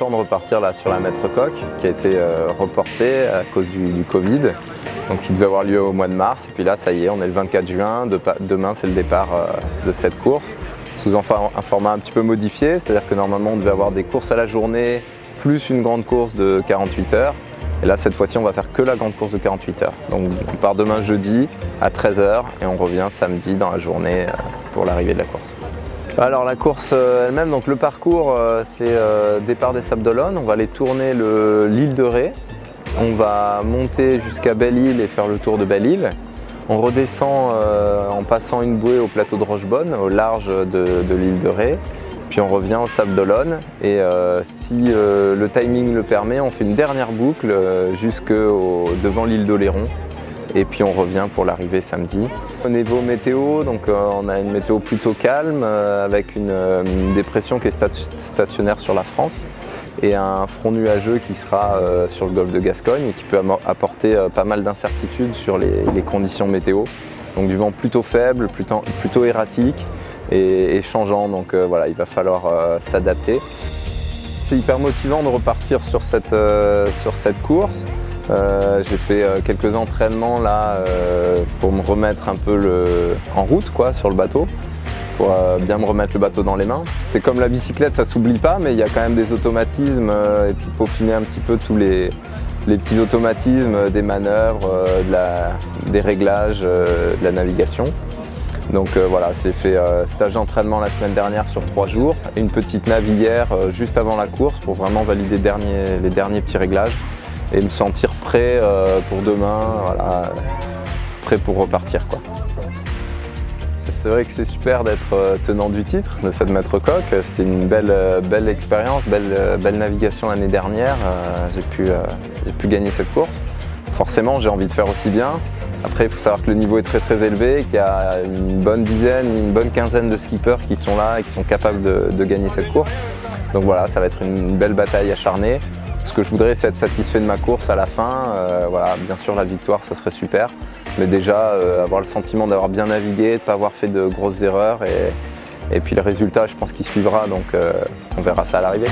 content de repartir là sur la Maître Coq qui a été reportée à cause du Covid. Donc il devait avoir lieu au mois de mars et puis là ça y est, on est le 24 juin, demain c'est le départ de cette course sous un format un petit peu modifié, c'est-à-dire que normalement on devait avoir des courses à la journée plus une grande course de 48 heures. Et là cette fois-ci on va faire que la grande course de 48 heures. Donc on part demain jeudi à 13 h et on revient samedi dans la journée pour l'arrivée de la course. Alors la course elle-même, donc le parcours c'est départ des Sables d'Olonne, on va aller tourner l'île de Ré. On va monter jusqu'à Belle-Île et faire le tour de Belle-Île. On redescend en passant une bouée au plateau de Rochebonne, au large de l'île de Ré. Puis on revient aux Sables d'Olonne et si le timing le permet, on fait une dernière boucle jusque devant l'île d'Oléron. Et puis on revient pour l'arrivée samedi. Au niveau météo, donc on a une météo plutôt calme avec une dépression qui est stationnaire sur la France et un front nuageux qui sera sur le golfe de Gascogne et qui peut apporter pas mal d'incertitudes sur les conditions météo. Donc du vent plutôt faible, plutôt erratique et changeant, donc voilà, il va falloir s'adapter. C'est hyper motivant de repartir sur cette course. J'ai fait quelques entraînements là pour me remettre un peu en route quoi, sur le bateau, pour bien me remettre le bateau dans les mains. C'est comme la bicyclette, ça s'oublie pas, mais il y a quand même des automatismes et puis peaufiner un petit peu tous les petits automatismes, des manœuvres, des réglages, de la navigation. Donc voilà, j'ai fait stage d'entraînement la semaine dernière sur 3 jours et une petite nav hier juste avant la course pour vraiment valider les derniers petits réglages et me sentir prêt pour demain, voilà, prêt pour repartir quoi. C'est vrai que c'est super d'être tenant du titre de cette Maître Coq. C'était une belle expérience, belle navigation l'année dernière. J'ai pu gagner cette course. Forcément, j'ai envie de faire aussi bien. Après, il faut savoir que le niveau est très élevé, qu'il y a une bonne quinzaine de skippers qui sont là et qui sont capables de gagner cette course. Donc voilà, ça va être une belle bataille acharnée. Ce que je voudrais, c'est être satisfait de ma course à la fin. Voilà, bien sûr, la victoire, ça serait super. Mais déjà, avoir le sentiment d'avoir bien navigué, de ne pas avoir fait de grosses erreurs. Et puis le résultat, je pense qu'il suivra. Donc on verra ça à l'arrivée.